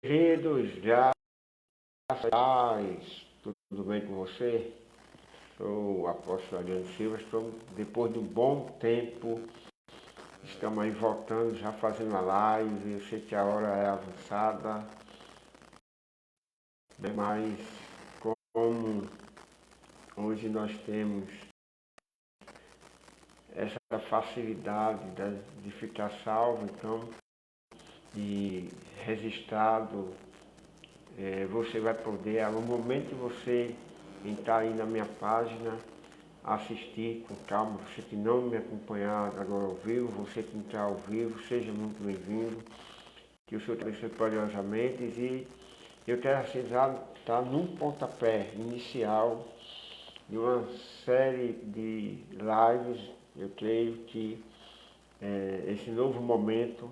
Queridos, graças a Deus, tudo bem com você? Sou o apóstolo Adriano Silva, depois de um bom tempo, estamos aí voltando, já fazendo a live. Eu sei que a hora é avançada, né? Mas como hoje nós temos essa facilidade de ficar salvo, então, e registrado, você vai poder, no momento que você entrar aí na minha página, assistir com calma. Você que não me acompanhar agora ao vivo, você que entrar ao vivo, seja muito bem-vindo, que o Senhor te abençoe poderosamente. E eu quero assim, estar num pontapé inicial de uma série de lives. Eu creio que esse novo momento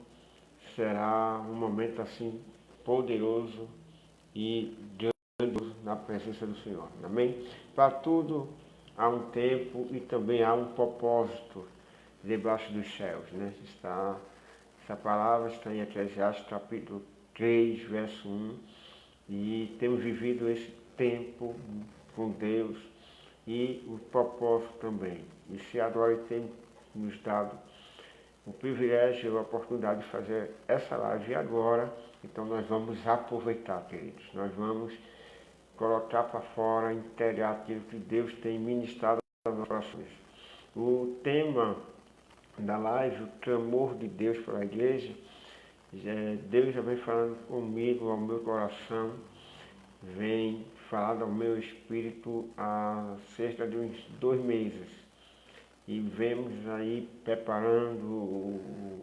será um momento assim poderoso e grandioso na presença do Senhor. Amém? Para tudo há um tempo e também há um propósito debaixo dos céus, né? Essa palavra está em Eclesiastes capítulo 3, verso 1, e temos vivido esse tempo com Deus e o propósito também. E se agora Ele tem nos dado o privilégio e a oportunidade de fazer essa live agora, então nós vamos aproveitar, queridos. Nós vamos colocar para fora, integrar aquilo que Deus tem ministrado aos nossos corações. O tema da live, o clamor de Deus pela igreja, Deus já vem falando comigo, ao meu coração, vem falando ao meu espírito há cerca de uns 2 meses. E vemos aí preparando o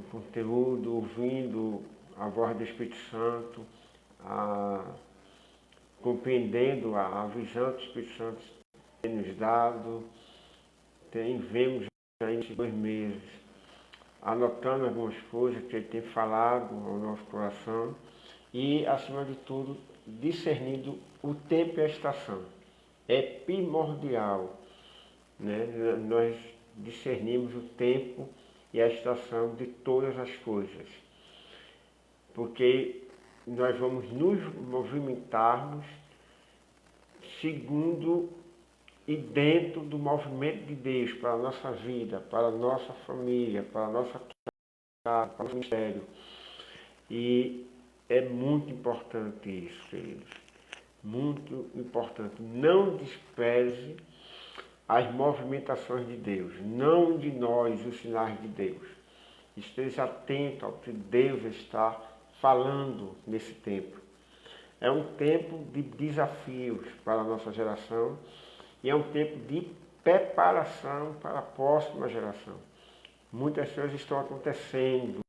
conteúdo, ouvindo a voz do Espírito Santo, compreendendo a visão que o Espírito Santo tem nos dado. Vemos aí nesses 2 meses, anotando algumas coisas que Ele tem falado ao nosso coração e, acima de tudo, discernindo o tempo e a estação. É primordial, né? Nós discernimos o tempo e a estação de todas as coisas, porque nós vamos nos movimentarmos segundo e dentro do movimento de Deus para a nossa vida, para a nossa família, para a nossa casa, para o nosso ministério. E é muito importante isso, queridos. Muito importante. Não despreze as movimentações de Deus, não de nós os sinais de Deus. Esteja atento ao que Deus está falando nesse tempo. É um tempo de desafios para a nossa geração e é um tempo de preparação para a próxima geração. Muitas coisas estão acontecendo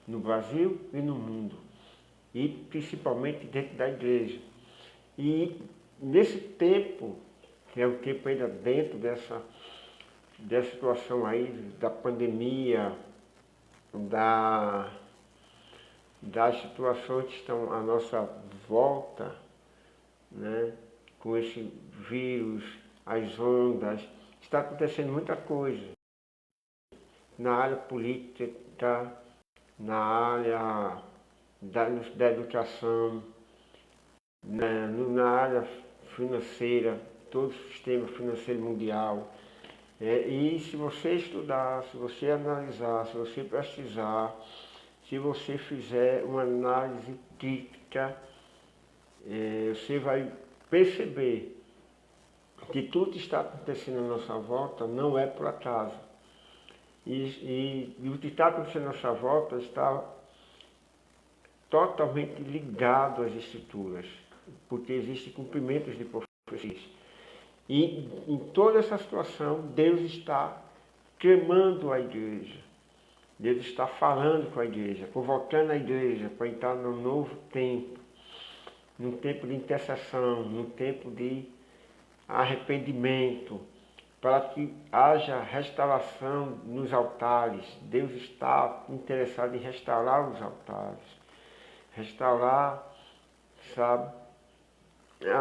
no Brasil e no mundo, e principalmente dentro da igreja. E nesse tempo, que é o tempo ainda dentro dessa situação aí, da pandemia, das situações que estão à nossa volta, né? Com esse vírus, as ondas, está acontecendo muita coisa na área política, na área da educação, na área financeira, todo o sistema financeiro mundial. E se você estudar, se você analisar, se você pesquisar, se você fizer uma análise crítica, você vai perceber que tudo que está acontecendo à nossa volta não é por acaso. E o que está acontecendo à nossa volta está totalmente ligado às Escrituras, porque existem cumprimentos de profecias. E em toda essa situação, Deus está clamando a igreja. Deus está falando com a igreja, convocando a igreja para entrar num novo tempo, num tempo de intercessão, num tempo de arrependimento, para que haja restauração nos altares. Deus está interessado em restaurar os altares, restaurar, sabe,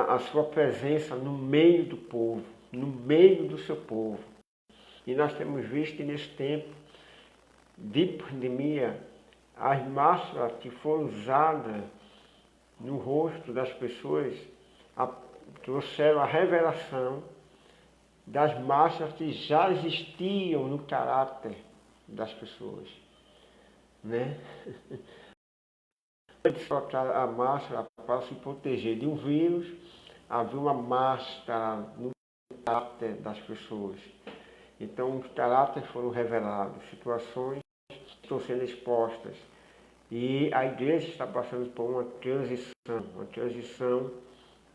a sua presença no meio do povo, no meio do seu povo. E nós temos visto que nesse tempo de pandemia, as máscaras que foram usadas no rosto das pessoas trouxeram a revelação das máscaras que já existiam no caráter das pessoas, né? Antes de colocar a máscara para se proteger de um vírus, havia uma máscara no caráter das pessoas. Então os caráteres foram revelados, situações estão sendo expostas. E a igreja está passando por uma transição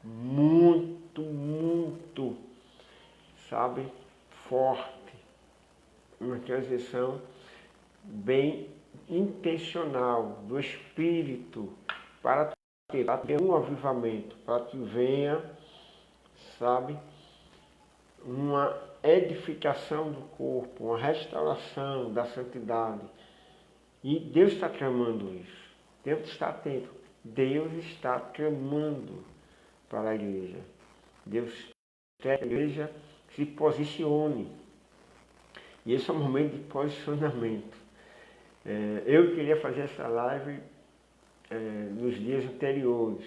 muito, sabe, forte. Uma transição bem intencional do Espírito para ter um avivamento, para que venha, sabe, uma edificação do corpo, uma restauração da santidade. E Deus está tramando isso. Deus está atento. Deus está tramando para a igreja. Deus quer que a igreja se posicione. E esse é um momento de posicionamento. Eu queria fazer essa live nos dias anteriores,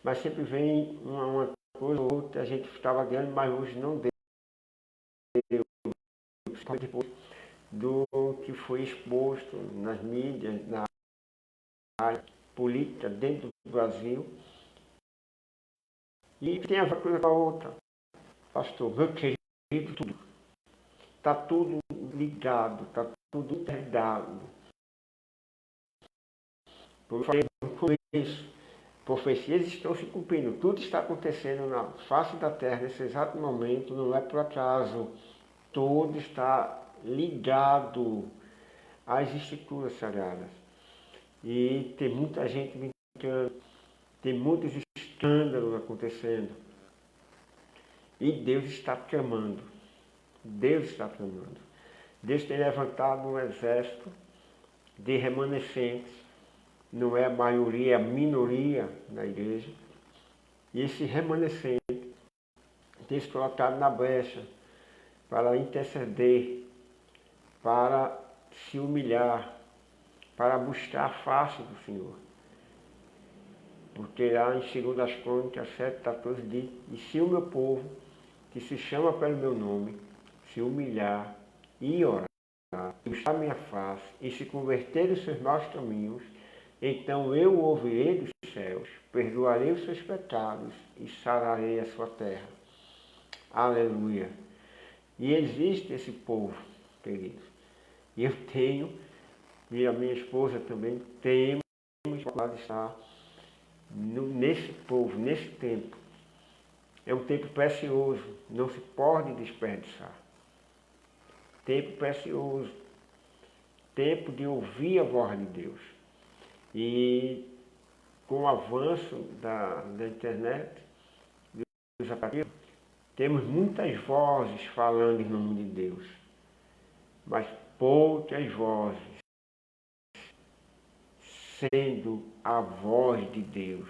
mas sempre vem uma coisa ou outra, a gente estava ganhando, mas hoje não deu. Depois do que foi exposto nas mídias, na área política dentro do Brasil. E tem a coisa com a outra. Pastor, meu querido, tudo. Está tudo ligado, está tudo interligado. Como eu falei no começo, profecias estão se cumprindo. Tudo está acontecendo na face da terra nesse exato momento, não é por acaso. Tudo está ligado às escrituras sagradas. E tem muita gente brincando, tem muitos escândalos acontecendo. E Deus está tramando. Deus está tramando. Deus tem levantado um exército de remanescentes. Não é a maioria, é a minoria da igreja. E esse remanescente tem se colocado na brecha para interceder, para se humilhar, para buscar a face do Senhor. Porque lá em 2 Crônicas 7:14 diz: e se o meu povo, que se chama pelo meu nome, se humilhar e orar, buscar minha face e se converter dos seus maus caminhos, então eu o ouvirei dos céus, perdoarei os seus pecados e sararei a sua terra. Aleluia! E existe esse povo, queridos. E eu tenho, e a minha esposa também, temos que estar nesse povo, nesse tempo. É um tempo precioso, não se pode desperdiçar. Tempo precioso, tempo de ouvir a voz de Deus. E com o avanço da internet, dos aplicativos, temos muitas vozes falando em nome de Deus, mas poucas vozes sendo a voz de Deus.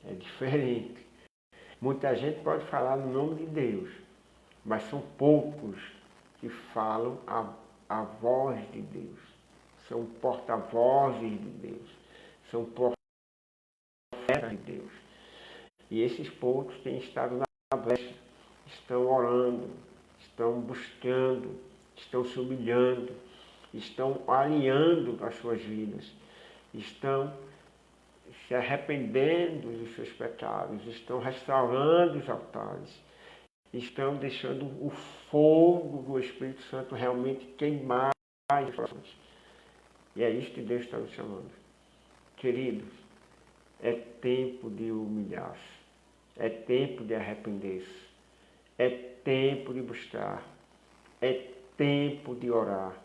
É diferente. Muita gente pode falar no nome de Deus, mas são poucos que falam a voz de Deus. São porta-vozes de Deus. São profetas de Deus. E esses poucos têm estado na brecha, estão orando, estão buscando, estão se humilhando, estão alinhando as suas vidas, estão se arrependendo dos seus pecados, estão restaurando os altares, estão deixando o fogo do Espírito Santo realmente queimar as corações. E é isso que Deus está nos chamando. Queridos, é tempo de humilhar-se, é tempo de arrepender-se, é tempo de buscar, é tempo de orar,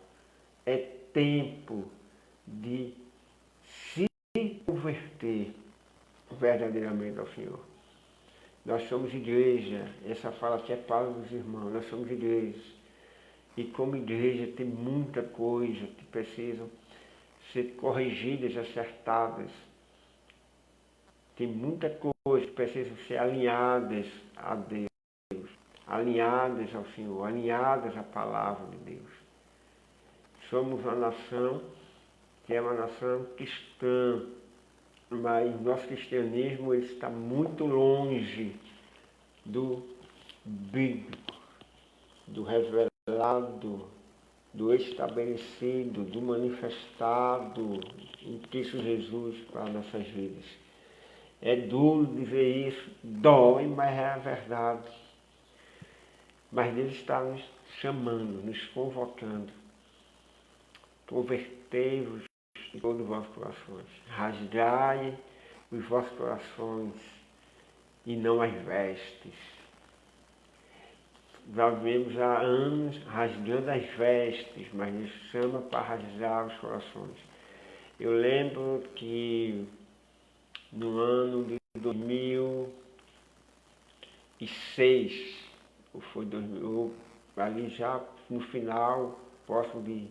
é tempo de se converter verdadeiramente ao Senhor. Nós somos igreja, essa fala aqui é para os irmãos, nós somos igrejas. E como igreja tem muita coisa que precisam ser corrigidas, acertadas. Tem muita coisa que precisam ser alinhadas a Deus, alinhadas ao Senhor, alinhadas à palavra de Deus. Somos uma nação que é uma nação cristã, mas nosso cristianismo ele está muito longe do bíblico, do revelado, do estabelecido, do manifestado em Cristo Jesus para nossas vidas. É duro dizer isso, dói, mas é a verdade. Mas Deus está nos chamando, nos convocando. Convertei-vos em todos os vossos corações. Rasgai os vossos corações e não as vestes. Já vivemos há anos rasgando as vestes, mas nos chama para rasgar os corações. Eu lembro que no ano de 2006, ou foi 2000, ali já no final, próximo de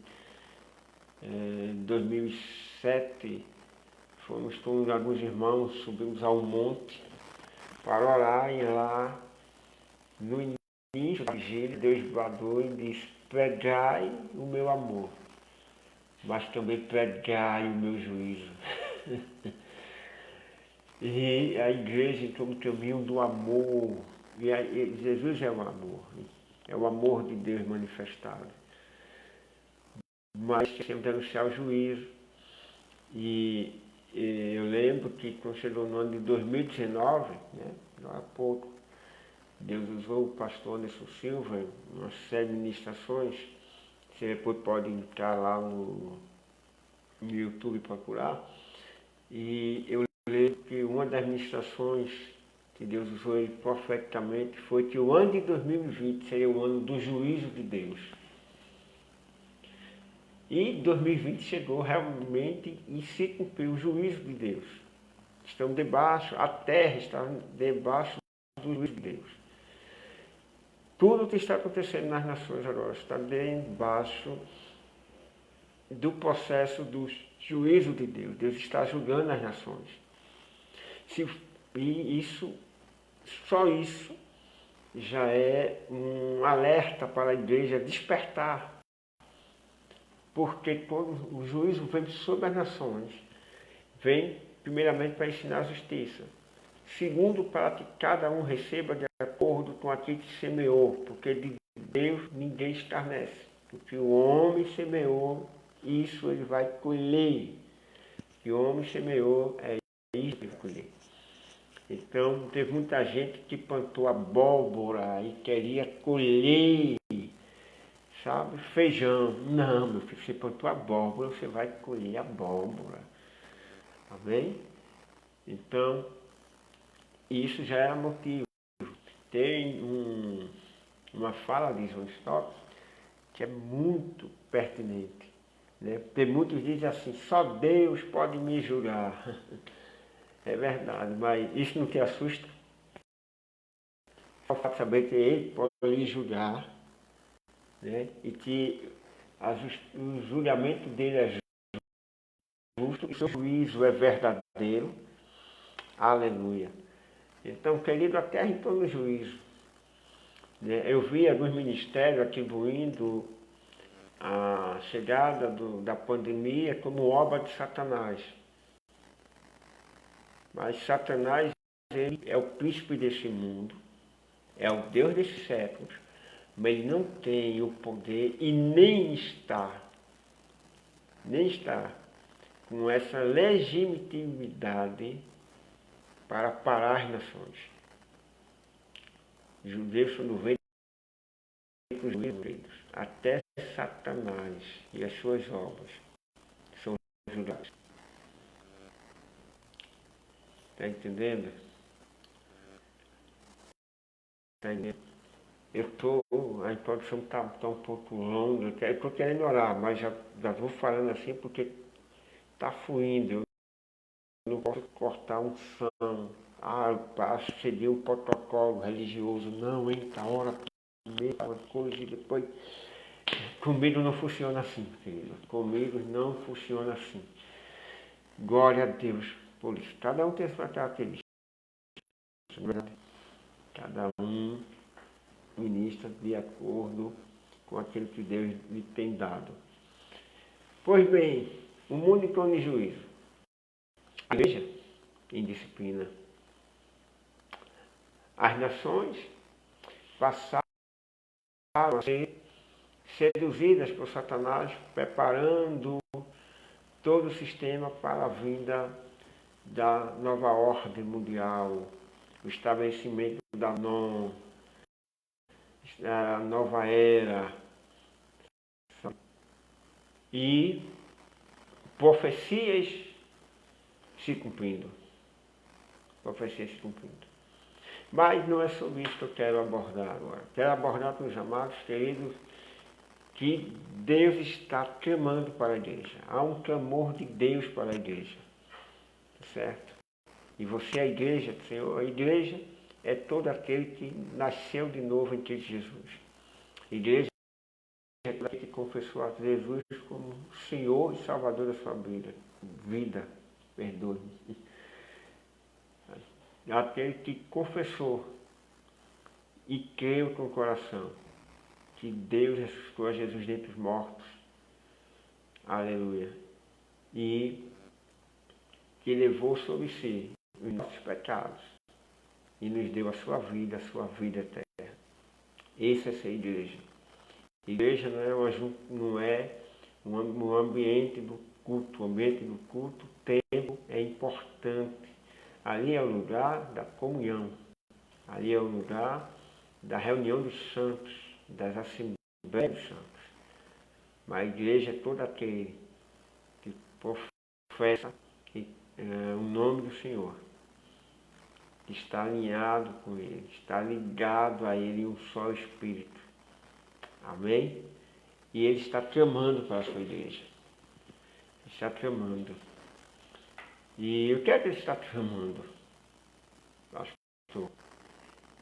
2007, fomos com alguns irmãos, subimos ao monte para orar e lá no início da vigília, Deus bradou e disse: pregai o meu amor, mas também pregai o meu juízo. E a igreja entrou no caminho do amor, e Jesus é o amor, é o amor de Deus manifestado. Mas temos que anunciar o juízo. E eu lembro que quando chegou no ano de 2019, né, não há pouco, Deus usou o pastor Anderson Silva, uma série de ministrações. Você depois pode entrar lá no YouTube e procurar. E eu lembro que uma das ministrações que Deus usou ele profeticamente foi que o ano de 2020 seria o ano do juízo de Deus. E 2020 chegou realmente e se cumpriu o juízo de Deus. Estamos debaixo, a terra está debaixo do juízo de Deus. Tudo o que está acontecendo nas nações agora está debaixo do processo do juízo de Deus. Deus está julgando as nações. E isso, só isso, já é um alerta para a igreja despertar. Porque todo o juízo vem sobre as nações. Vem, primeiramente, para ensinar a justiça. Segundo, para que cada um receba de acordo com aquilo que semeou. Porque de Deus ninguém escarnece. Porque o homem semeou, isso ele vai colher. E o homem semeou, é isso que ele vai colher. Então, teve muita gente que plantou abóbora e queria colher, sabe, feijão. Não, meu filho, você plantou abóbora, você vai colher abóbora. Amém? Então, isso já era motivo. Tem uma fala de John Stott que é muito pertinente. Né? Porque muitos dizem assim, só Deus pode me julgar. É verdade, mas isso não te assusta? Só para saber que Ele pode lhe julgar, né? E que o julgamento dele é justo, o seu juízo é verdadeiro. Aleluia. Então, querido, a terra entrou no juízo. Né? Eu vi alguns ministérios atribuindo a chegada da pandemia como obra de Satanás. Mas Satanás, ele é o príncipe desse mundo, é o Deus desses séculos, mas ele não tem o poder e nem está com essa legitimidade para parar as nações. Os judeus são do ventre dos judeus, até Satanás e as suas obras são julgados. Está entendendo? Está entendendo? A introdução está um pouco longa, eu estou querendo orar, mas já vou falando assim porque está fluindo. Eu não posso cortar um som, para seguir um protocolo religioso, não, entra, ora primeiro, uma coisa e depois. Comigo não funciona assim, querido. Comigo não funciona assim. Glória a Deus por isso. Cada um tem sua característica. Cada um ministra de acordo com aquilo que Deus lhe tem dado. Pois bem, O mundo entrou em juízo. A igreja em disciplina. As nações passaram a ser seduzidas por Satanás, preparando todo o sistema para a vinda da nova ordem mundial, o estabelecimento da nova era e profecias se cumprindo. Profecias se cumprindo. Mas não é sobre isso que eu quero abordar agora. Quero abordar, meus amados queridos, que Deus está clamando para a igreja. Há um clamor de Deus para a igreja. Certo? E você é a igreja do Senhor. A igreja é todo aquele que nasceu de novo em Cristo Jesus. A igreja é aquele que confessou a Jesus como Senhor e Salvador da sua vida. Perdoe-me. Aquele que confessou e creu com o coração que Deus ressuscitou a Jesus dentre os mortos. Aleluia. E que levou sobre si os nossos pecados e nos deu a sua vida eterna. Esse é ser igreja. Igreja não é um ambiente do culto. O ambiente do culto, o templo é importante. Ali é o lugar da comunhão. Ali é o lugar da reunião dos santos, das assembleias dos santos. Mas a igreja é todo aquele que professa o nome do Senhor, que está alinhado com Ele, está ligado a Ele em um só Espírito. Amém? E Ele está clamando para a sua igreja. Está clamando. E o que é que Ele está clamando, pastor?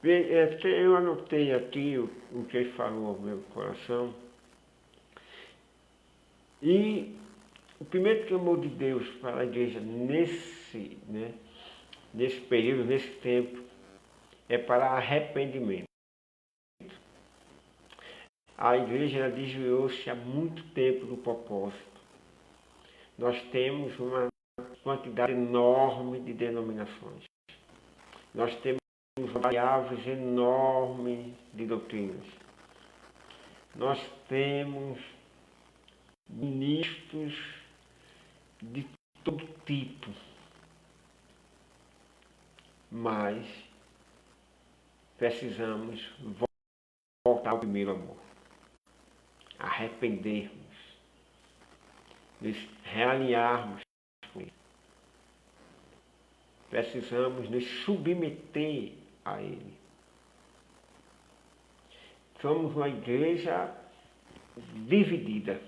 Eu anotei aqui o que Ele falou ao meu coração. E o primeiro clamor de Deus para a igreja nesse período, nesse tempo, é para arrependimento. A igreja desviou-se há muito tempo do propósito. Nós temos uma quantidade enorme de denominações. Nós temos variáveis enormes de doutrinas. Nós temos ministros de todo tipo. Mas precisamos voltar ao primeiro amor. Arrependermos. Nos realinharmos com Ele. Precisamos nos submeter a Ele. Somos uma igreja dividida.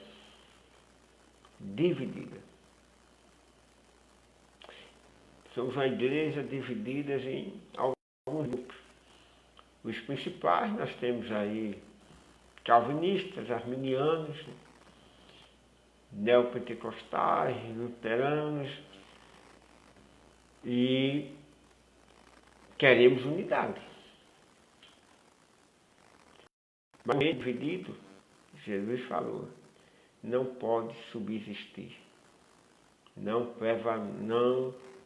Somos uma igreja dividida em alguns grupos. Os principais nós temos aí calvinistas, arminianos, neopentecostais, luteranos, e queremos unidade. Mas o dividido, Jesus falou, não pode subsistir. Não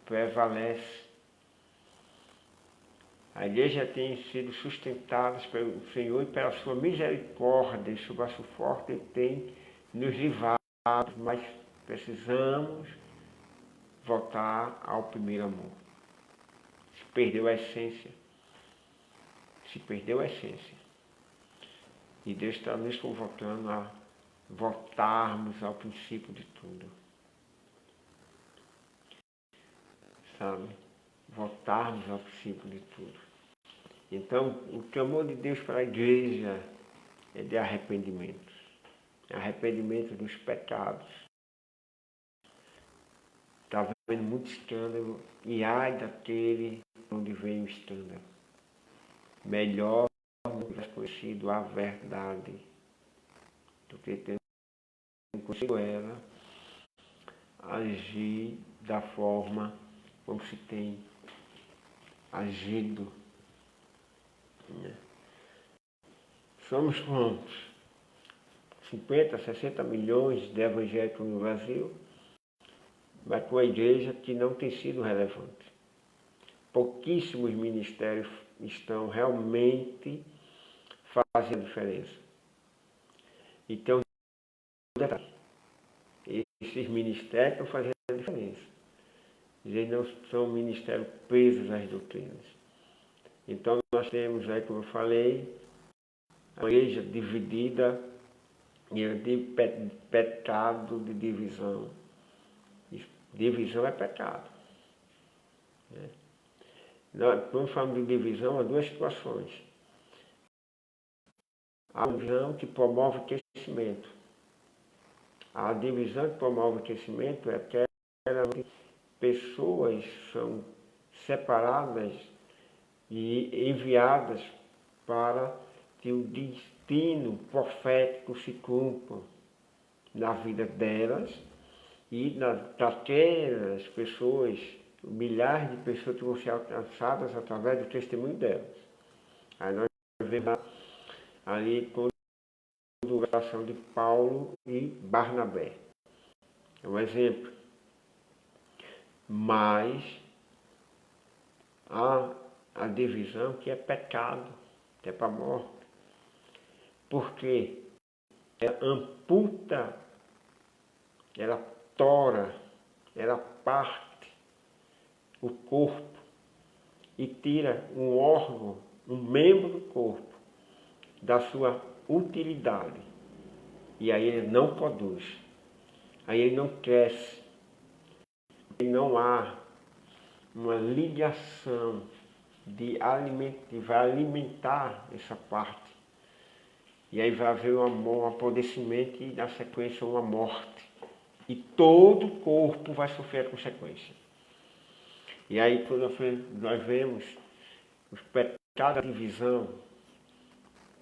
prevalece. A igreja tem sido sustentada pelo Senhor e pela sua misericórdia e seu braço forte Ele tem nos livrado, mas precisamos voltar ao primeiro amor. Se perdeu a essência. E Deus está nos convocando a voltarmos ao princípio de tudo. Sabe? Voltarmos ao princípio de tudo. Então, o clamor de Deus para a igreja é de arrependimento. Arrependimento dos pecados. Está havendo muito escândalo e ai daquele onde vem o escândalo. Melhor não conhecido a verdade do que ter conhecido ela, agir da forma como se tem agido. Somos quantos? 50, 60 milhões de evangélicos no Brasil. mas com a igreja que não tem sido relevante. Pouquíssimos ministérios estão realmente fazendo a diferença. Então, esses ministérios estão fazendo a diferença. Eles não são ministérios presos às doutrinas. Então, nós temos aí, como eu falei, a igreja dividida de pecado de divisão. Divisão é pecado. Quando falamos de divisão, há duas situações. A divisão que promove o crescimento. A divisão que promove o crescimento é aquela onde pessoas são separadas e enviadas para que o destino profético se cumpra na vida delas e daquelas pessoas, milhares de pessoas que vão ser alcançadas através do testemunho delas. Aí nós vemos ali com a oração de Paulo e Barnabé. É um exemplo. Mas há a divisão que é pecado, que é para a morte. Porque ela amputa, ela tora, ela parte o corpo e tira um órgão, um membro do corpo, da sua utilidade. E aí ele não produz, aí ele não cresce, e não há uma ligação que vai alimentar essa parte. E aí vai haver um apodrecimento e na sequência uma morte. E todo o corpo vai sofrer a consequência. E aí quando nós vemos os pecados da divisão,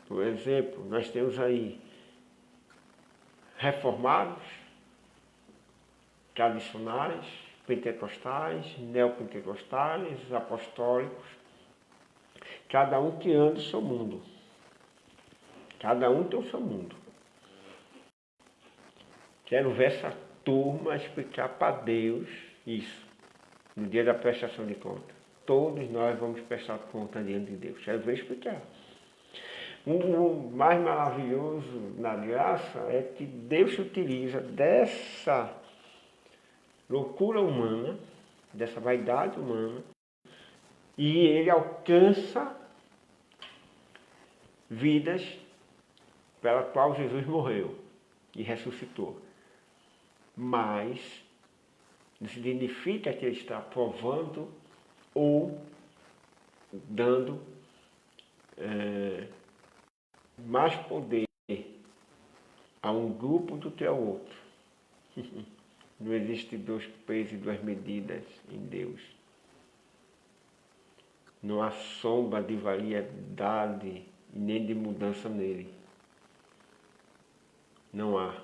por exemplo, nós temos aí reformados, tradicionais, pentecostais, neopentecostais, apostólicos, cada um criando o seu mundo. Cada um tem o seu mundo. Quero ver essa turma explicar para Deus isso, no dia da prestação de conta. Todos nós vamos prestar conta diante de Deus. Quero ver explicar. O mais maravilhoso na graça é que Deus se utiliza dessa loucura humana, dessa vaidade humana, e Ele alcança vidas pela qual Jesus morreu e ressuscitou. Mas não significa que Ele está provando ou dando mais poder a um grupo do que ao outro. Não existe dois pesos e duas medidas em Deus. Não há sombra de variedade e nem de mudança nele. Não há.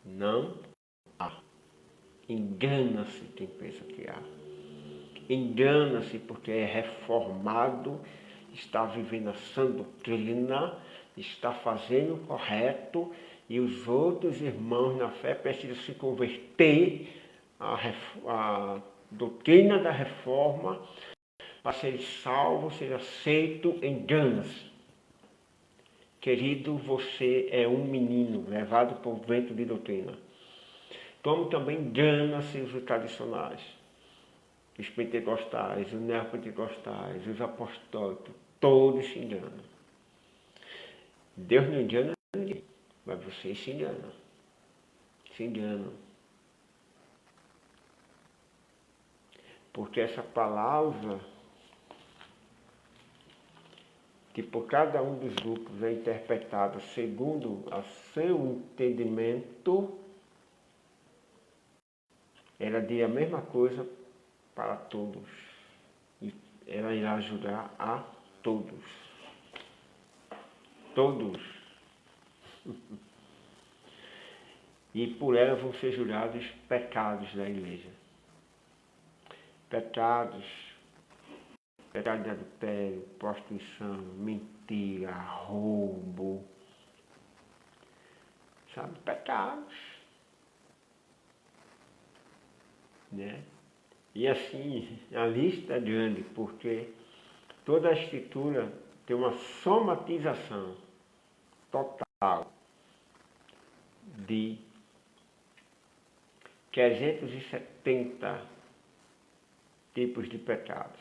Não há. Engana-se quem pensa que há. Engana-se porque é reformado, está vivendo a sã doutrina, está fazendo o correto e os outros irmãos na fé precisam se converter à doutrina da reforma para ser salvo, ser aceito. Engana-se. Querido, você é um menino levado por vento de doutrina. Como também engana-se os tradicionais, os pentecostais, os neopentecostais, os apostólicos, todos se enganam. Deus não engana ninguém, mas vocês se enganam. Se enganam. Porque essa palavra, que por cada um dos grupos é interpretada segundo o seu entendimento, ela diz a mesma coisa para todos. E ela irá ajudar a todos. Todos. E por ela vão ser julgados os pecados da igreja. Pecados, pecado de adultério, prostituição, mentira, roubo. Sabe, pecados. né? E assim, a lista é grande, porque toda a escritura tem uma somatização total de 370 tipos de pecados.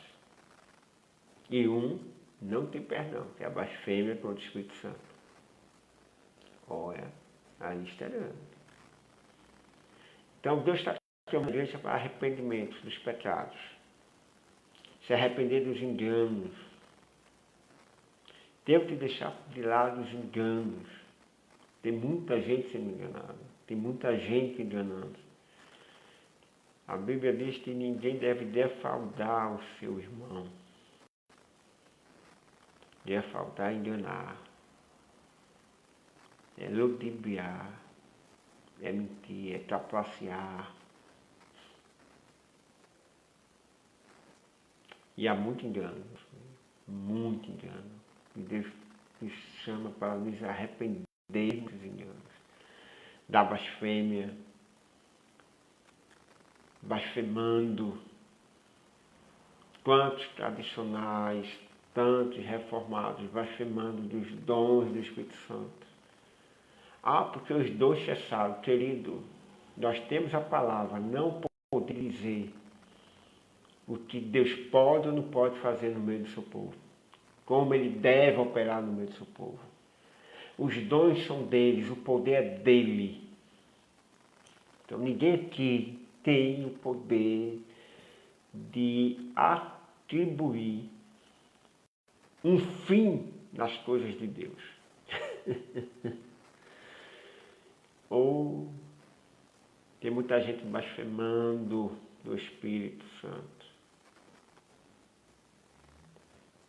E um não tem perdão, que é a blasfêmia contra o Espírito Santo. Olha, a lista é grande. Então Deus está chamando a igreja para arrependimento dos pecados. Se arrepender dos enganos. Temos que deixar de lado os enganos. Tem muita gente sendo enganada. Tem muita gente enganando. A Bíblia diz que ninguém deve defraudar o seu irmão. Defraudar é enganar. É ludibriar. É mentir, é trapacear. E há muito engano. Muito engano. E Deus nos chama para nos arrependermos dos enganos. Da blasfêmia. Blasfemando. Quantos tradicionais, tantos reformados, blasfemando dos dons do Espírito Santo. Ah, porque os dons cessaram. Querido, nós temos a palavra, não poder dizer o que Deus pode ou não pode fazer no meio do seu povo. Como Ele deve operar no meio do seu povo. Os dons são deles, o poder é dele. Então ninguém aqui tem o poder de atribuir um fim nas coisas de Deus. Ou tem muita gente blasfemando do Espírito Santo.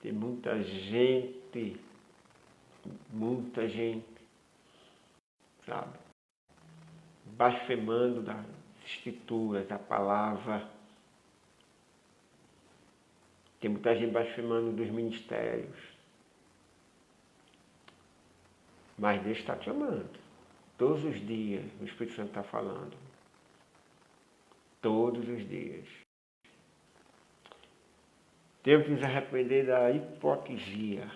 Tem muita gente, sabe, blasfemando das escrituras, da palavra. Tem muita gente blasfemando dos ministérios. Mas Deus está te chamando. Todos os dias o Espírito Santo está falando. Todos os dias. Temos que nos arrepender da hipocrisia.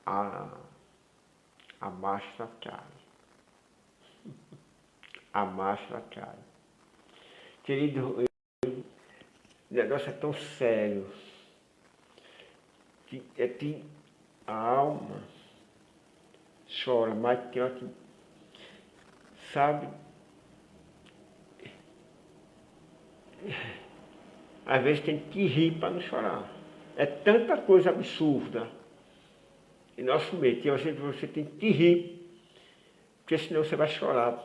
A máscara cai. A máscara cai. Querido, o negócio é tão sério que a alma chora, mas tem hora que, sabe, às vezes tem que rir para não chorar. É tanta coisa absurda em nosso meio, que você tem que rir, porque senão você vai chorar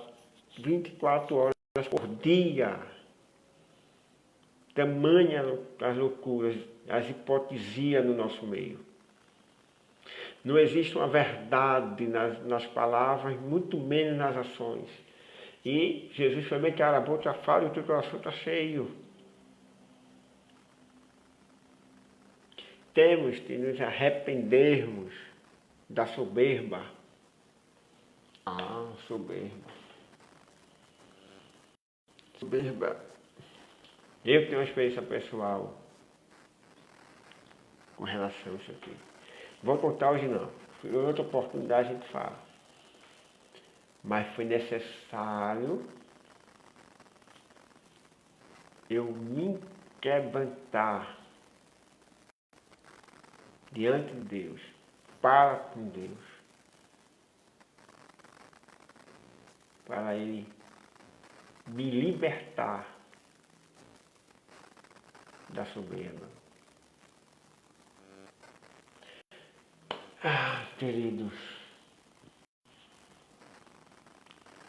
24 horas por dia. Tamanha as loucuras, as hipocrisias no nosso meio. Não existe uma verdade nas palavras, muito menos nas ações. E Jesus foi bem que a boca fala e o teu coração está cheio. Temos que nos arrependermos da soberba. Ah, soberba. Soberba. Eu tenho uma experiência pessoal com relação a isso aqui. Vou contar hoje não. Em outra oportunidade a gente fala. Mas foi necessário eu me quebrantar diante de Deus, para com Deus, para Ele me libertar da soberba. Ah, queridos,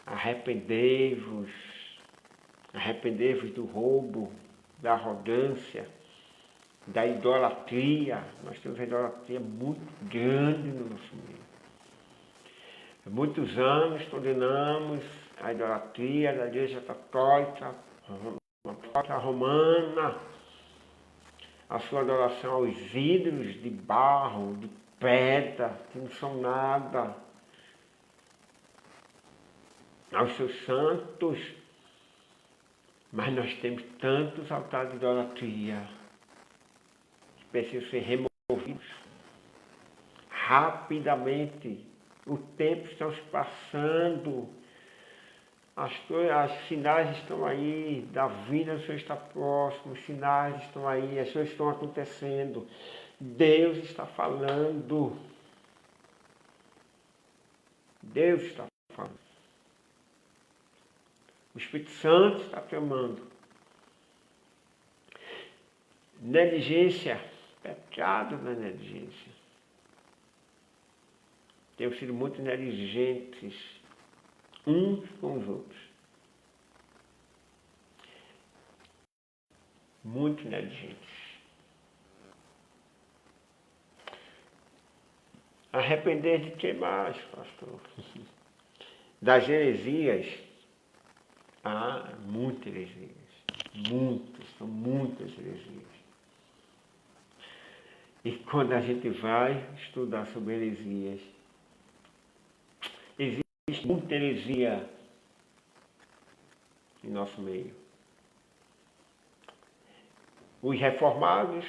arrependei-vos do roubo, da arrogância, da idolatria. Nós temos uma idolatria muito grande no nosso meio. Há muitos anos condenamos a idolatria da Igreja Católica Romana, a sua adoração aos ídolos de barro, de pedra, que não são nada. aos seus santos, mas nós temos tantos altares de idolatria que precisam ser removidos rapidamente. O tempo está se passando, as sinais estão aí, da vida do Senhor está próximo, os sinais estão aí, as coisas estão acontecendo, Deus está falando, Deus está falando, o Espírito Santo está clamando. Negligência, pecado da negligência. Temos sido muito negligentes uns com os outros. Muito negligentes. Arrepender de que mais, pastor? Das heresias. Muitas heresias. São muitas heresias. E quando a gente vai estudar sobre heresias, existe muita heresia em nosso meio. Os reformados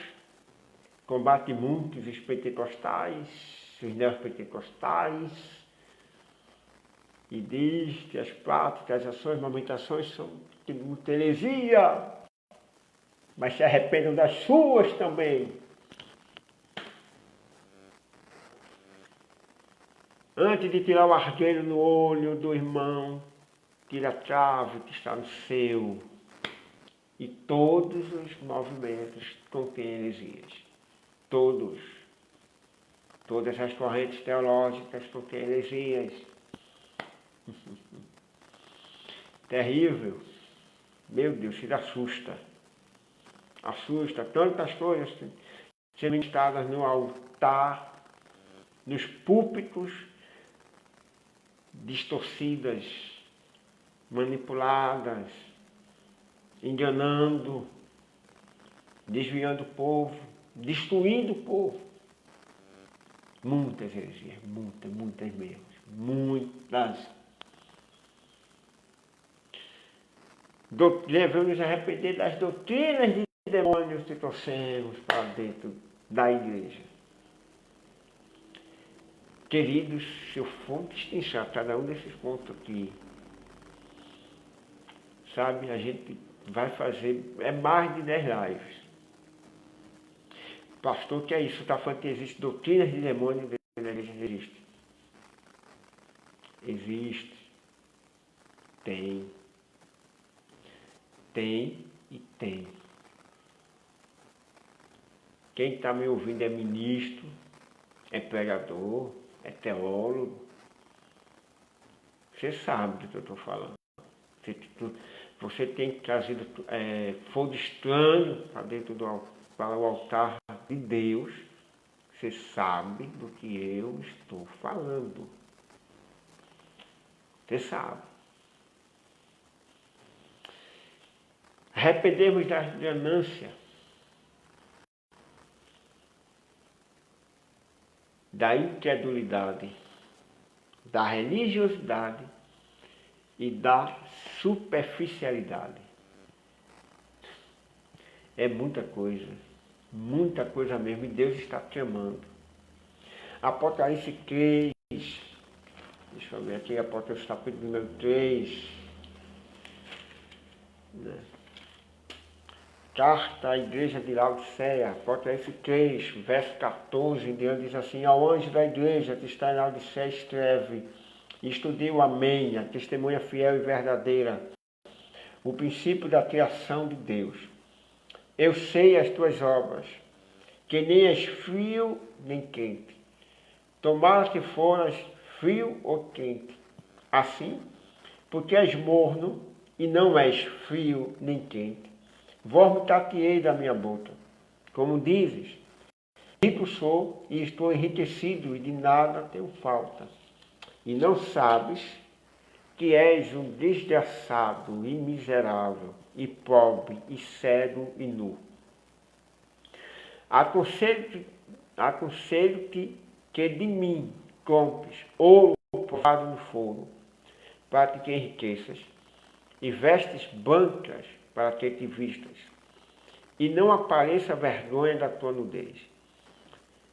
combatem muito os pentecostais, os neopentecostais, e diz que as práticas, as ações, movimentações são de muita heresia, mas se arrependam das suas também. Antes de tirar o argueiro no olho do irmão, tira a trave que está no seu. E todos os movimentos contêm heresias. Todos. Todas as correntes teológicas contêm heresias. Terrível. Meu Deus, se assusta. Assusta tantas coisas sendo ministradas no altar, nos púlpitos, distorcidas, manipuladas, enganando, desviando o povo, destruindo o povo. Muitas heresias, muitas mesmo, muitas. Devemos arrepender das doutrinas de demônios que trouxemos para dentro da igreja. Queridos, se eu for destrinchar cada um desses pontos aqui, sabe, a gente vai fazer, mais de 10 lives. Pastor, que é isso? Está falando que existe doutrinas de demônio dentro da igreja? Existe. Existe. Tem. Tem e tem. Quem está me ouvindo é ministro, é pregador, é teólogo. Você sabe do que eu estou falando. Você tem trazido fogo estranho para dentro para o altar de Deus. Você sabe do que eu estou falando. Você sabe. Arrependemos da ganância, da incredulidade, da religiosidade e da superficialidade. É muita coisa mesmo, e Deus está te amando. Apocalipse 3, deixa eu ver aqui, Apocalipse capítulo número 3, né? Carta à igreja de Laodiceia, Apocalipse 3, verso 14 em diante, diz assim: ao anjo da igreja que está em Laodiceia escreve: estudei o Amém, a testemunha fiel e verdadeira, o princípio da criação de Deus. Eu sei as tuas obras, que nem és frio nem quente. Tomara que foras frio ou quente. Assim, porque és morno e não és frio nem quente, vomitar-te-ei da minha boca. Como dizes, rico sou e estou enriquecido e de nada tenho falta. E não sabes que és um desgraçado e miserável, e pobre, e cego e nu. Aconselho-te que de mim compres ouro provado no fogo, para que te enriqueças, e vestes brancas para que te vistas, e não apareça vergonha da tua nudez,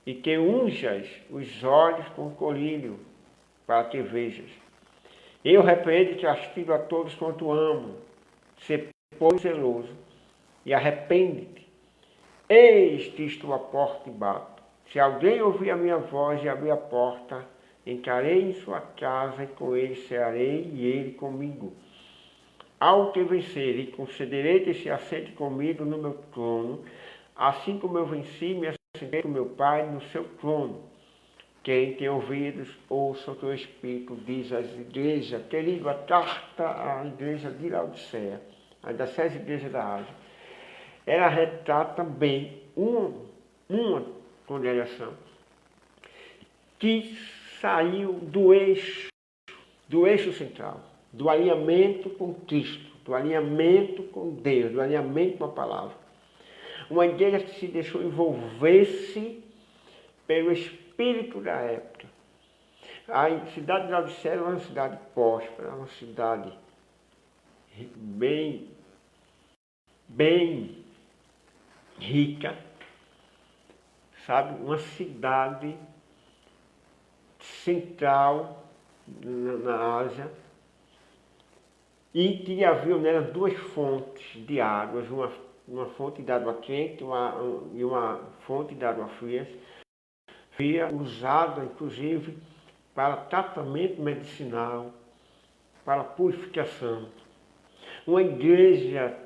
e que unjas os olhos com colírio, para que vejas. Eu repreendo e castigo a todos quanto amo, ser pois zeloso, e arrepende-te. Eis que estou à porta e bato. Se alguém ouvir a minha voz e abrir a porta, entrarei em sua casa e com ele cearei e ele comigo. Ao que vencer, e concederei que se assente comigo no meu trono, assim como eu venci, me assentei com meu Pai no seu trono. Quem tem ouvidos, ouça o teu Espírito, diz às igrejas. Querido, a carta à igreja de Laodiceia, a das 7 igrejas da Ásia, ela retrata bem uma congregação que saiu do eixo central, do alinhamento com Cristo, do alinhamento com Deus, do alinhamento com a palavra. Uma igreja que se deixou envolver-se pelo espírito da época. A cidade de Laodiceia era uma cidade próspera, uma cidade bem rica, sabe? Uma cidade central na Ásia, e que havia nela 2 fontes de águas, uma fonte de água quente e uma fonte de água fria, usada inclusive para tratamento medicinal, para purificação. Uma igreja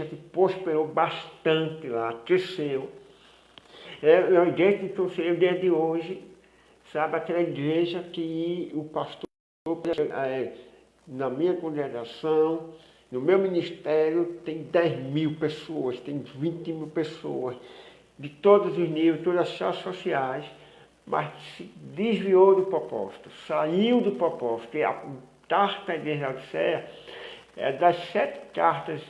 que prosperou bastante lá, cresceu. É uma igreja que trouxe desde hoje, sabe, aquela igreja que o pastor, na minha congregação, no meu ministério, tem 10.000 pessoas, tem 20.000 pessoas, de todos os níveis, todas as classes sociais, mas se desviou do propósito, saiu do propósito. E a carta à igreja de Laodiceia é das 7 cartas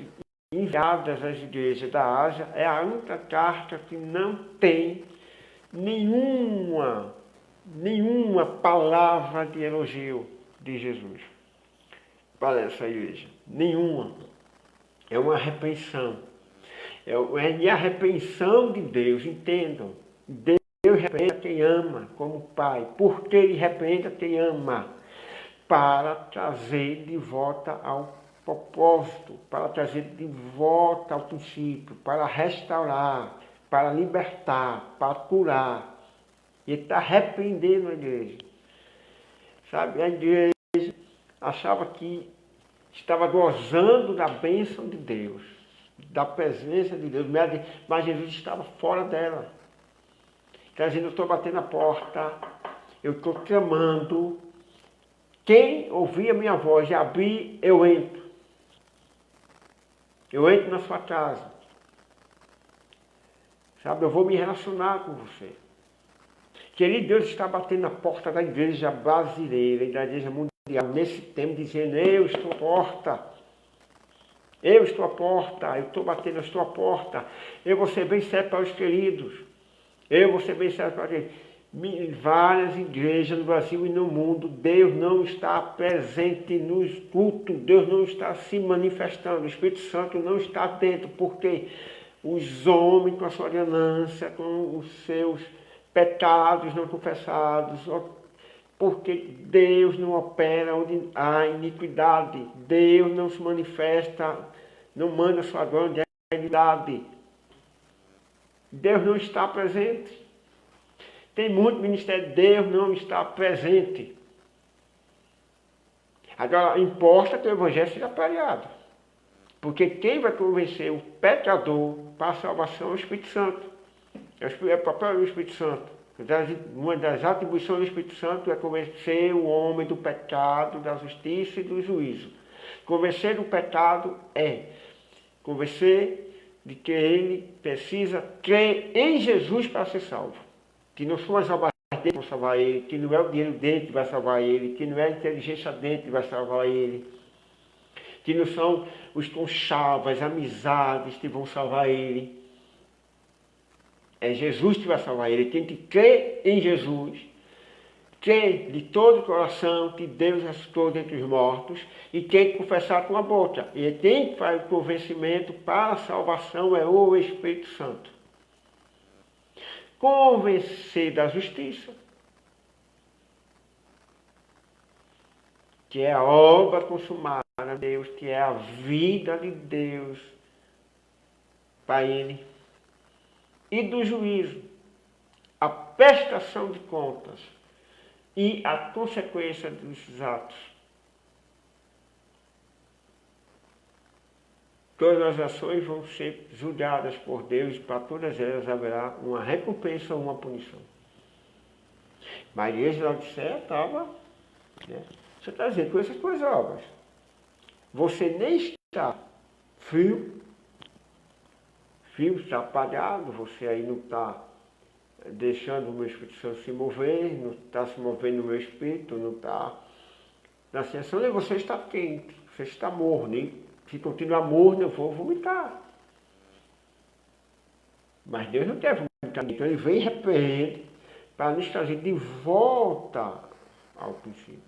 enviadas às igrejas da Ásia, é a única carta que não tem nenhuma palavra de elogio de Jesus para essa igreja. Nenhuma. É uma repreensão. É a repreensão de Deus, entendam. Deus repreende quem ama, como Pai. Porque Ele repreende quem ama? Para trazer de volta ao propósito, para trazer de volta ao princípio, para restaurar, para libertar, para curar. E Ele está repreendendo a igreja. Sabe, a igreja achava que estava gozando da bênção de Deus, da presença de Deus, mas Jesus estava fora dela. Está dizendo, eu estou batendo a porta, eu estou clamando, quem ouvir a minha voz e abrir, eu entro. Eu entro na sua casa. Sabe, eu vou me relacionar com você. Querido, Deus está batendo na porta da igreja brasileira e da igreja mundial, nesse tempo, dizendo, eu estou à porta. Eu estou à porta, eu estou batendo, eu estou à porta. Eu vou ser bem sério para os queridos. Eu vou ser bem sério para eles. Várias igrejas no Brasil e no mundo, Deus não está presente nos cultos, Deus não está se manifestando, o Espírito Santo não está dentro, porque os homens com a sua ganância, com os seus pecados não confessados, porque Deus não opera onde há iniquidade, Deus não se manifesta, não manda a sua glória onde há iniquidade. Deus não está presente. Tem muito ministério, Deus não está presente. Agora, importa que o evangelho seja pregado. Porque quem vai convencer o pecador para a salvação é o Espírito Santo. É o papel do Espírito Santo. Uma das atribuições do Espírito Santo é convencer o homem do pecado, da justiça e do juízo. Convencer do pecado é convencer de que ele precisa crer em Jesus para ser salvo. Que não são as obras dele que vão salvar ele, que não é o dinheiro dele que vai salvar ele, que não é a inteligência dele que vai salvar ele, que não são os conchavos, as amizades que vão salvar ele. É Jesus que vai salvar ele. Ele tem que crer em Jesus, crê de todo o coração que Deus ressuscitou dentre os mortos e tem que confessar com a boca. E tem que fazer o convencimento para a salvação é o Espírito Santo. Convencer da justiça, que é a obra consumada de Deus, que é a vida de Deus para ele, e do juízo, a prestação de contas e a consequência dos atos. Todas as ações vão ser julgadas por Deus e para todas elas haverá uma recompensa ou uma punição. Mas a igreja de Laodiceia estava, né? Você está dizendo, com essas duas obras, você nem está frio está apagado, você aí não está deixando o meu Espírito Santo se mover, não está se movendo o meu Espírito, não está na sensação de você está quente, você está morno, e se continuar morno eu vou vomitar. Mas Deus não quer vomitar, então Ele vem e repreende para nos trazer de volta ao princípio.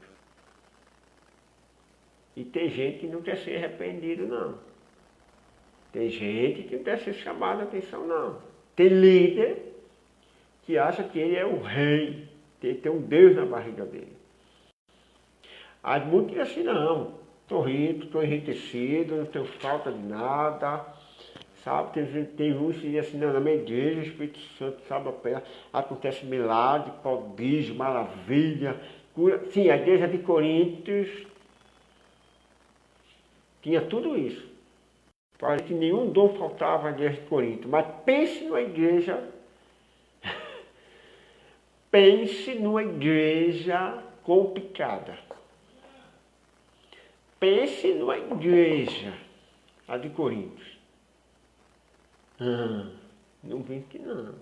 E tem gente que não quer ser arrependido, não. Tem gente que não quer ser chamada a atenção, não. Tem líder que acha que ele é o rei, que ele tem um Deus na barriga dele. As muitos dizem assim, não, estou rico, estou enriquecido, não tenho falta de nada, sabe? Tem uns que dizem assim, não, na minha igreja, o Espírito Santo sabe a pé, acontece milagre, prodígio, maravilha, cura. Sim, a igreja de Coríntios tinha tudo isso. Parece que nenhum dom faltava à igreja de Corinto. Mas pense numa igreja complicada. Pense numa igreja, a de Corinto. Não vem que não.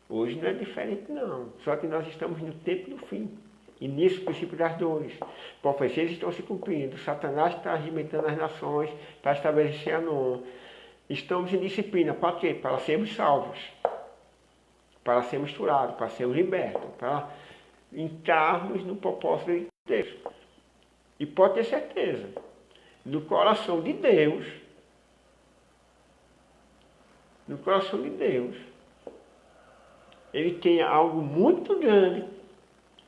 Hoje não é diferente não. Só que nós estamos no tempo do fim. E nisso o princípio das dores. Profecias estão se cumprindo. Satanás está arregimentando as nações para estabelecer a norma. Estamos em disciplina. Para quê? Para sermos salvos. Para sermos curados. Para sermos libertos. Para entrarmos no propósito de Deus. E pode ter certeza. No coração de Deus. No coração de Deus. Ele tem algo muito grande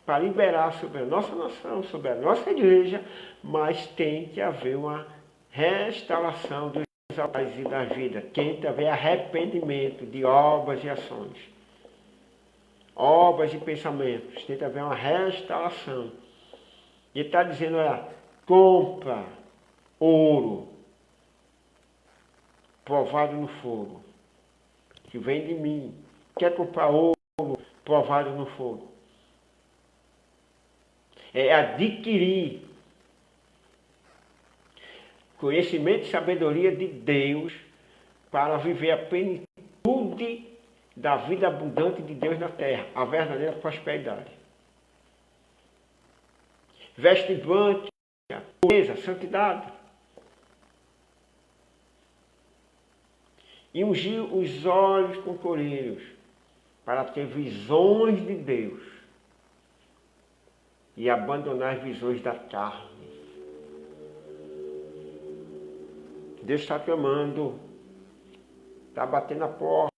para liberar sobre a nossa nação, sobre a nossa igreja, mas tem que haver uma restauração dos altares e da vida. Tem que haver arrependimento de obras e ações. Obras e pensamentos. Tem que haver uma restauração. E está dizendo, olha, compra ouro provado no fogo, que vem de mim. Quer comprar ouro provado no fogo? É adquirir conhecimento e sabedoria de Deus para viver a plenitude da vida abundante de Deus na terra, a verdadeira prosperidade. Vestimenta, pureza, santidade. E ungir os olhos com colírios para ter visões de Deus e abandonar as visões da carne. Deus está clamando, está batendo a porta,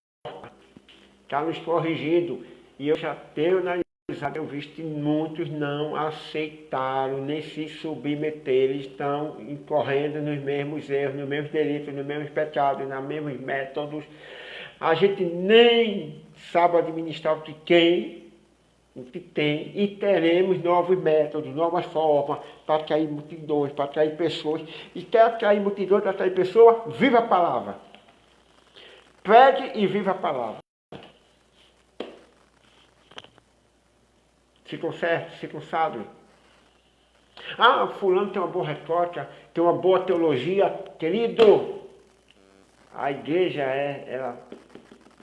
está nos corrigindo. E eu já tenho analisado, eu visto que muitos não aceitaram nem se submeter. Eles estão incorrendo nos mesmos erros, nos mesmos delitos, nos mesmos pecados, nos mesmos métodos. A gente nem sabe administrar o que tem, e teremos novos métodos, novas formas para atrair multidões, para atrair pessoas. E quer atrair multidões, para atrair pessoas, viva a palavra. Pregue e viva a palavra. Se conserte, se consagre. Ah, fulano tem uma boa retórica, tem uma boa teologia. Querido, a igreja ela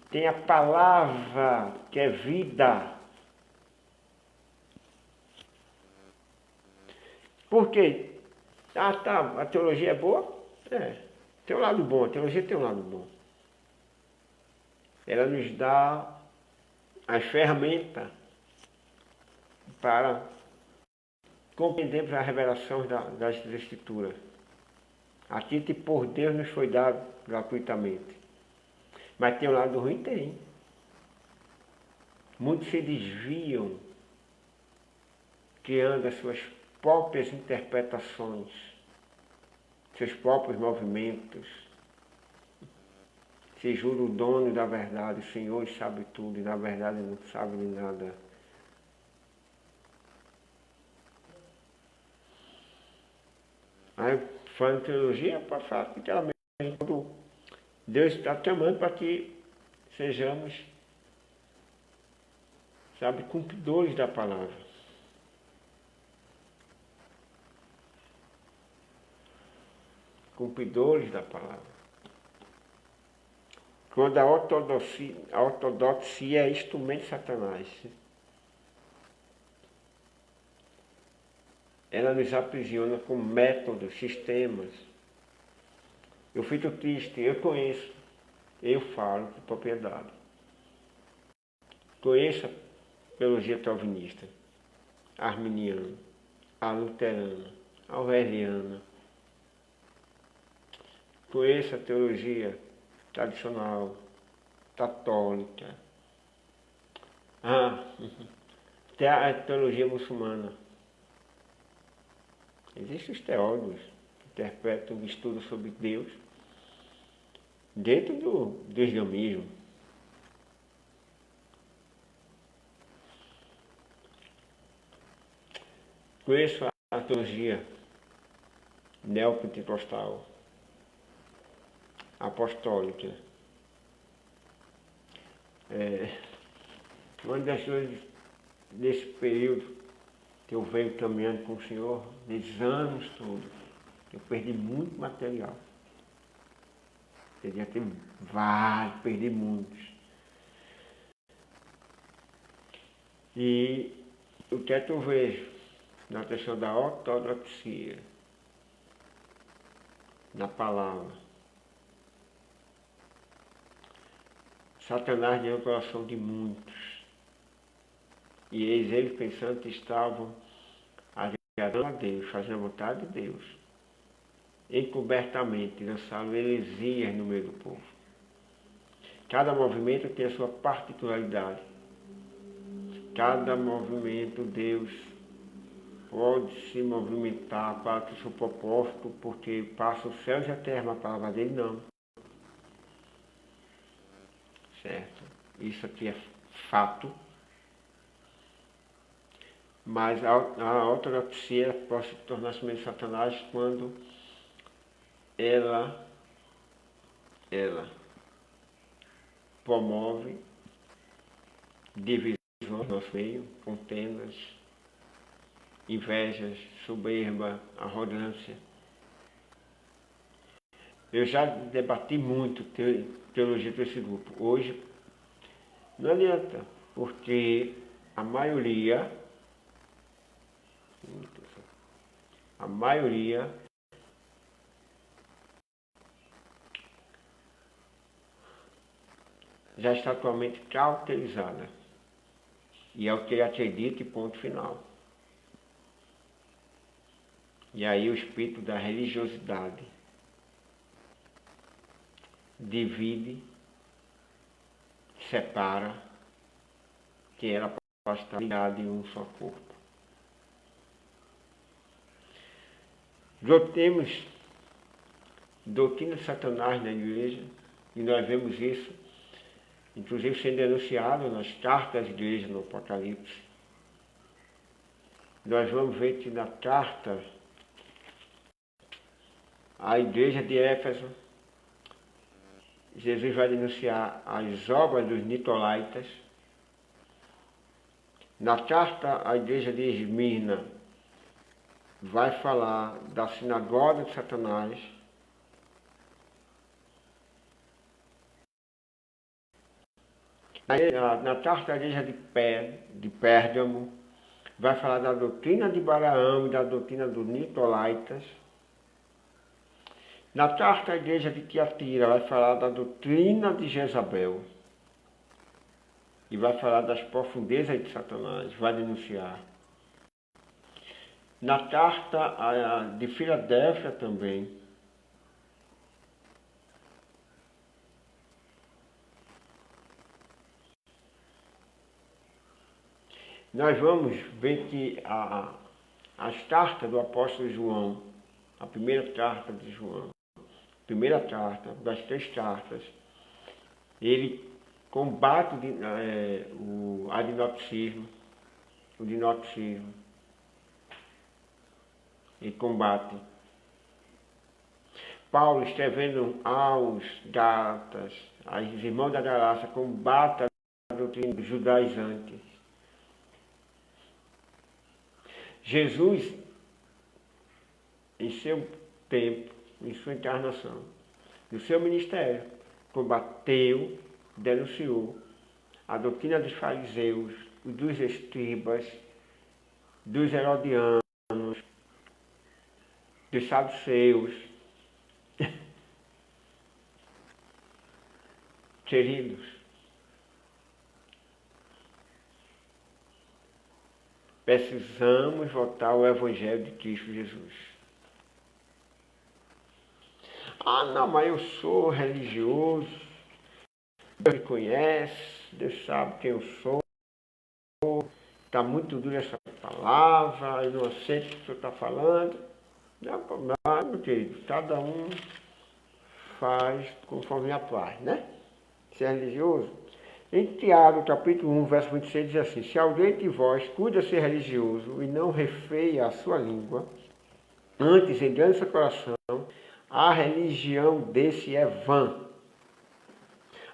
tem a palavra que é vida. Por quê? Ah, tá, a teologia é boa? Tem um lado bom, a teologia tem um lado bom. Ela nos dá as ferramentas para compreender a revelação das Escrituras. Aquilo que por Deus nos foi dado gratuitamente. Mas tem um lado ruim? Tem. Muitos se desviam, criando as suas próprias interpretações, seus próprios movimentos. Se jura o dono da verdade, o Senhor sabe tudo, e na verdade não sabe de nada. Aí, falando de teologia, para falar literalmente, Deus está chamando para que sejamos, sabe, cumpridores da palavra. Cumpridores da palavra. Quando a ortodoxia é instrumento de Satanás, ela nos aprisiona com métodos, sistemas. Eu fico triste, eu conheço, eu falo com propriedade. Conheço a teologia calvinista, a arminiana, a luterana, a aureliana. Conheço a teologia tradicional, católica. Até a teologia muçulmana. Existem os teólogos que interpretam o estudo sobre Deus dentro do islamismo. Conheço a teologia neopentecostal, apostólica. Uma das coisas desse período que eu venho caminhando com o Senhor, nesses anos todos, eu perdi muito material. Teria ter vários, perdi muitos. E o que é que eu vejo na questão da ortodoxia, na palavra? Satanás deu o coração de muitos. E eles pensando que estavam agradando a Deus, fazendo a vontade de Deus. Encobertamente lançaram heresias no meio do povo. Cada movimento tem a sua particularidade. Cada movimento Deus pode se movimentar para o seu propósito, porque passa os céus e a terra, mas a palavra dele não. Certo? Isso aqui é fato. Mas a ortodoxia pode se tornar semelhante a Satanás quando ela promove divisões no nosso meio, contendas, invejas, soberba, arrogância. Eu já debati muito teologia desse grupo. Hoje não adianta, porque a maioria já está atualmente cauterizada. E é o que ele acredita e ponto final. E aí o espírito da religiosidade divide, separa, que era para estar ligado em um só corpo. Já temos doutrina de Satanás na igreja, e nós vemos isso, inclusive sendo denunciado nas cartas da igreja no Apocalipse. Nós vamos ver que na carta à igreja de Éfeso, Jesus vai denunciar as obras dos nicolaítas. Na carta à igreja de Esmirna, vai falar da sinagoga de Satanás. Na carta à igreja de Pérgamo, vai falar da doutrina de Balaão e da doutrina dos nicolaítas. Na carta à igreja de Tiatira, vai falar da doutrina de Jezabel. E vai falar das profundezas de Satanás, vai denunciar. Na carta de Filadélfia também. Nós vamos ver que as cartas do apóstolo João, a primeira carta de João, primeira carta das 3 cartas, ele combate o adinoticismo, o dinoticismo. Ele combate. Paulo, escrevendo aos Gálatas, aos irmãos da Galácia, combate a doutrina dos judaizantes. Jesus, em seu tempo, em sua encarnação, no seu ministério, combateu, denunciou a doutrina dos fariseus, dos escribas, dos herodianos, dos saduceus. Queridos, precisamos voltar ao Evangelho de Cristo Jesus. Ah, não, mas eu sou religioso, Deus me conhece, Deus sabe quem eu sou, está muito dura essa palavra, eu não aceito o que o senhor está falando. Não, meu querido, cada um faz conforme apraz, né? Se é religioso. Em Tiago, capítulo 1, verso 26, diz assim: se alguém de vós cuida ser religioso e não refreia a sua língua, antes engana seu coração, a religião desse é vã.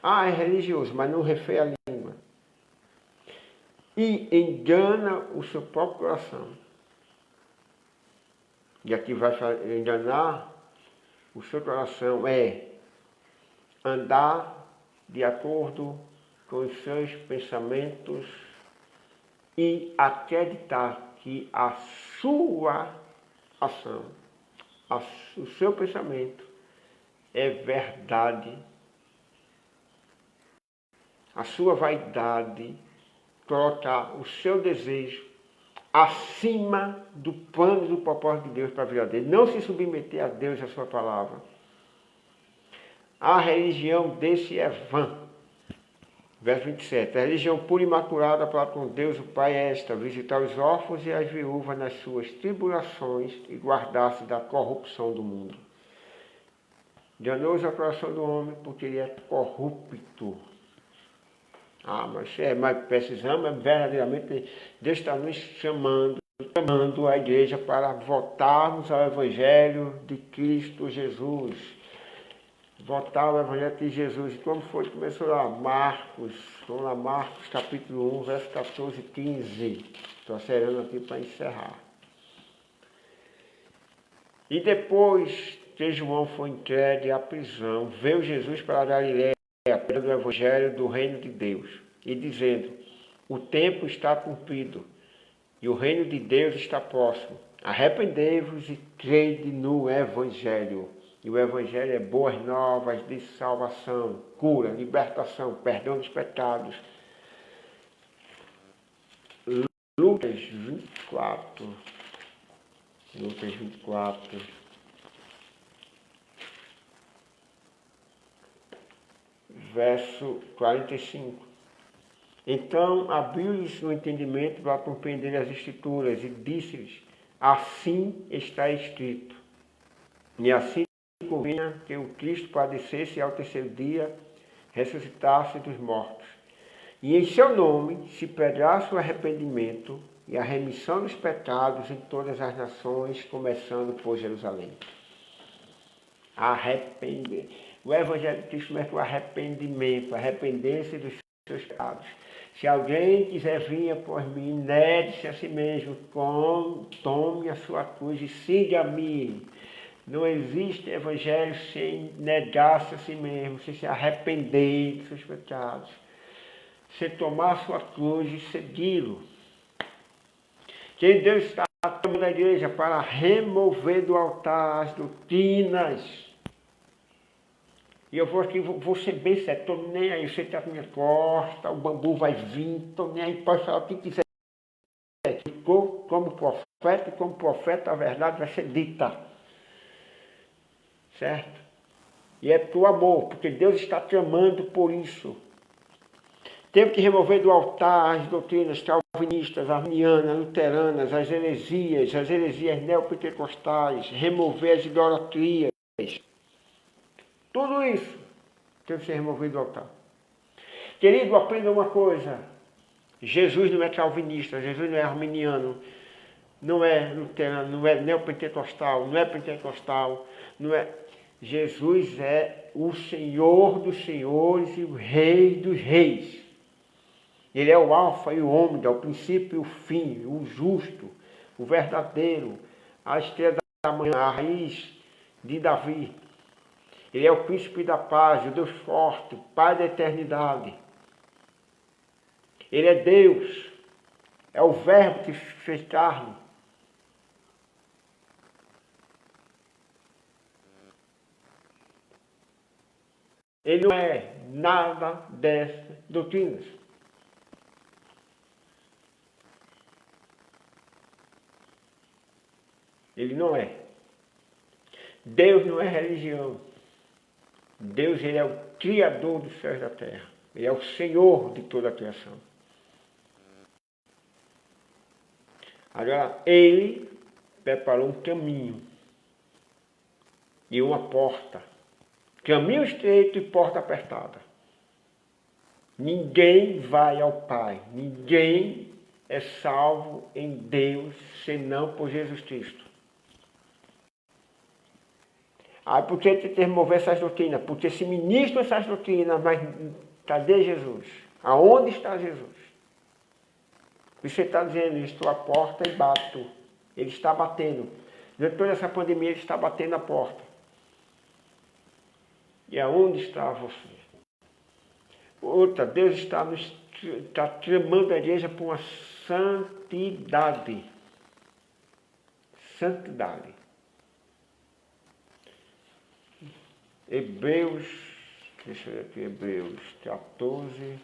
Ah, é religioso, mas não refreia a língua. E engana o seu próprio coração. E aqui vai enganar o seu coração é andar de acordo com os seus pensamentos e acreditar que a sua ação, o seu pensamento é verdade. A sua vaidade, colocar o seu desejo acima do plano e do propósito de Deus para a vida dele. Não se submeter a Deus e a sua palavra. A religião desse é vã. Verso 27. A religião pura e imaculada para com Deus o Pai é esta: visitar os órfãos e as viúvas nas suas tribulações e guardar-se da corrupção do mundo. Danoso é o coração do homem, porque ele é corrupto. Ah, mas precisamos verdadeiramente, Deus está nos chamando a igreja para voltarmos ao Evangelho de Cristo Jesus. Voltar ao Evangelho de Jesus. E como foi que começou lá? Marcos, vamos lá, Marcos capítulo 1, verso 14 e 15. Estou acelerando aqui para encerrar. E depois que João foi entregue à prisão, veio Jesus para a Galiléia, do Evangelho do Reino de Deus, e dizendo: o tempo está cumprido, e o Reino de Deus está próximo. Arrependei-vos e crede no Evangelho. E o Evangelho é boas novas de salvação, cura, libertação, perdão dos pecados. Lucas 24. Lucas 24. Verso 45. Então abriu-lhes o entendimento para compreender as Escrituras e disse-lhes: assim está escrito. E assim convinha que o Cristo padecesse e ao terceiro dia ressuscitasse dos mortos. E em seu nome se pregasse o arrependimento e a remissão dos pecados em todas as nações, começando por Jerusalém. Arrepender. O Evangelho de Cristo é o arrependimento, arrepender-se dos seus pecados. Se alguém quiser vir após mim, negue-se a si mesmo, tome a sua cruz e siga-me. Não existe evangelho sem negar-se a si mesmo, sem se arrepender dos seus pecados, sem tomar a sua cruz e segui-lo. Que Deus está tomando a igreja para remover do altar as doutrinas. E eu vou aqui, vou ser bem sério, estou nem aí, você está com minha costa, o bambu vai vir, estou nem aí, pode falar o que quiser. Ficou como profeta profeta, e como profeta a verdade vai ser dita. Certo? E é por amor, porque Deus está tramando por isso. Temos que remover do altar as doutrinas calvinistas, arminianas, luteranas, as heresias neopentecostais, remover as idolatrias. Tudo isso tem que ser removido do altar. Querido, aprenda uma coisa. Jesus não é calvinista, Jesus não é arminiano, não é luterano, não é neopentecostal, não é pentecostal, não é... Jesus é o Senhor dos senhores e o Rei dos reis. Ele é o alfa e o ômega, o princípio e o fim, o justo, o verdadeiro, a estrela da manhã, a raiz de Davi. Ele é o príncipe da paz, o Deus forte, o Pai da eternidade. Ele é Deus, é o verbo que fez carne. Ele não é nada dessas doutrinas. Ele não é. Deus não é religião. Deus, ele é o Criador dos céus e da terra. Ele é o Senhor de toda a criação. Agora, ele preparou um caminho e uma porta. Caminho estreito e porta apertada. Ninguém vai ao Pai. Ninguém é salvo em Deus senão por Jesus Cristo. Aí por que tem que remover essas doutrinas? Porque se ministram essas doutrinas, mas cadê Jesus? Aonde está Jesus? E você está dizendo, estou à porta e bato. Ele está batendo. Durante toda essa pandemia, ele está batendo a porta. E aonde está você? Outra, Deus está tramando a igreja por uma santidade. Santidade. Hebreus, deixa eu ver aqui, Hebreus 14.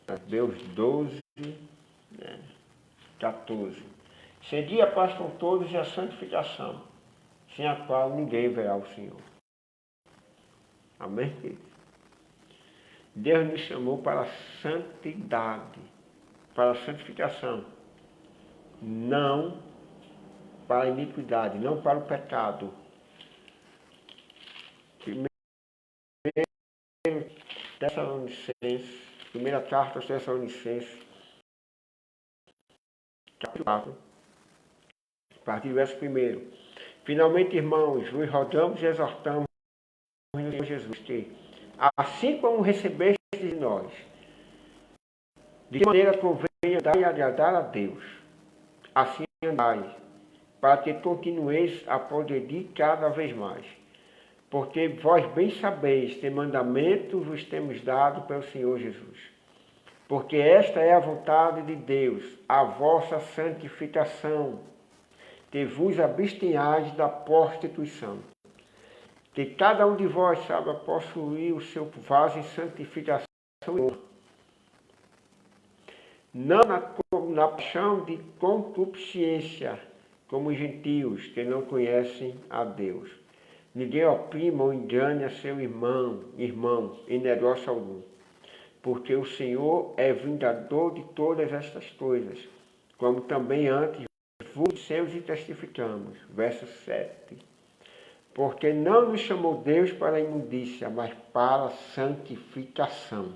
Hebreus 12, 14. Sedi a paz com todos e a santificação, sem a qual ninguém verá o Senhor. Amém, querido? Deus nos chamou para a santidade, para a santificação, não para a iniquidade, não para o pecado. Primeira carta aos Tessalonicenses, capítulo 4, a partir do verso 1. Finalmente, irmãos, vos rogamos e exortamos no Senhor Jesus que, assim como recebestes de nós, de que maneira convém andar e agradar a Deus, assim andai, para que continueis a progredir cada vez mais. Porque vós bem sabeis que mandamento vos temos dado pelo Senhor Jesus. Porque esta é a vontade de Deus, a vossa santificação, que vos abstenhais da prostituição. Que cada um de vós saiba possuir o seu vaso em santificação e honra. Não na paixão de concupiscência, como os gentios que não conhecem a Deus. Ninguém oprima ou engane a seu irmão em negócio algum. Porque o Senhor é vingador de todas estas coisas, como também antes vos seus e testificamos. Verso 7. Porque não nos chamou Deus para a imundícia, mas para a santificação.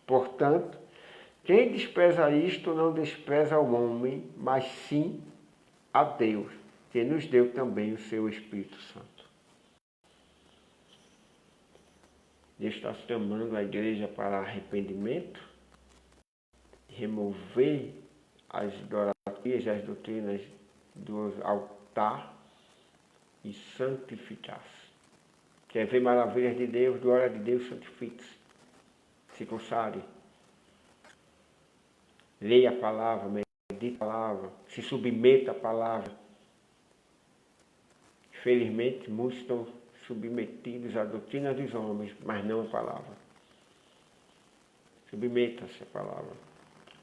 Portanto, quem despreza isto não despreza o homem, mas sim a Deus, que nos deu também o seu Espírito Santo. Deus está chamando a igreja para arrependimento, remover as idolatrias e as doutrinas do altar e santificar-se. Quer ver maravilhas de Deus, glória de Deus, santifique-se. Se consagre. Leia a palavra, medite a palavra, se submeta à palavra. Felizmente, muitos estão submetidos à doutrina dos homens, mas não à palavra. Submeta-se à palavra.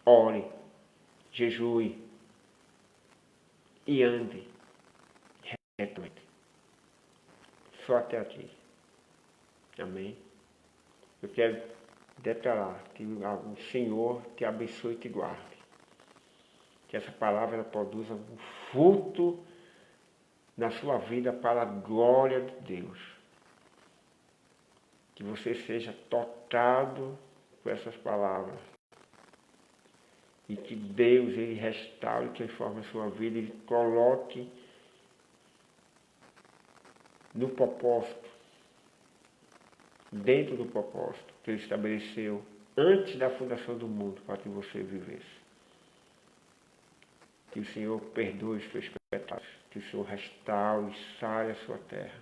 Ore, jejue e ande retamente. Só até aqui. Amém? Eu quero declarar que o Senhor te abençoe e te guarde. Que essa palavra produza um fruto na sua vida para a glória de Deus. Que você seja tocado por essas palavras. E que Deus ele restaure, transforme a sua vida e coloque no propósito, dentro do propósito que Ele estabeleceu antes da fundação do mundo para que você vivesse. Que o Senhor perdoe os seus pecados, que o Senhor restaure e sare a sua terra.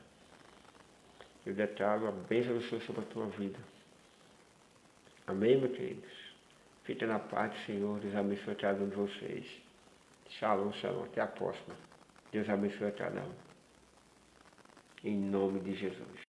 Eu declaro a bênção do Senhor sobre a tua vida. Amém, meus queridos? Fique na paz do Senhor, Deus abençoe a cada um de vocês. Shalom, shalom, até a próxima. Deus abençoe a cada um. Em nome de Jesus.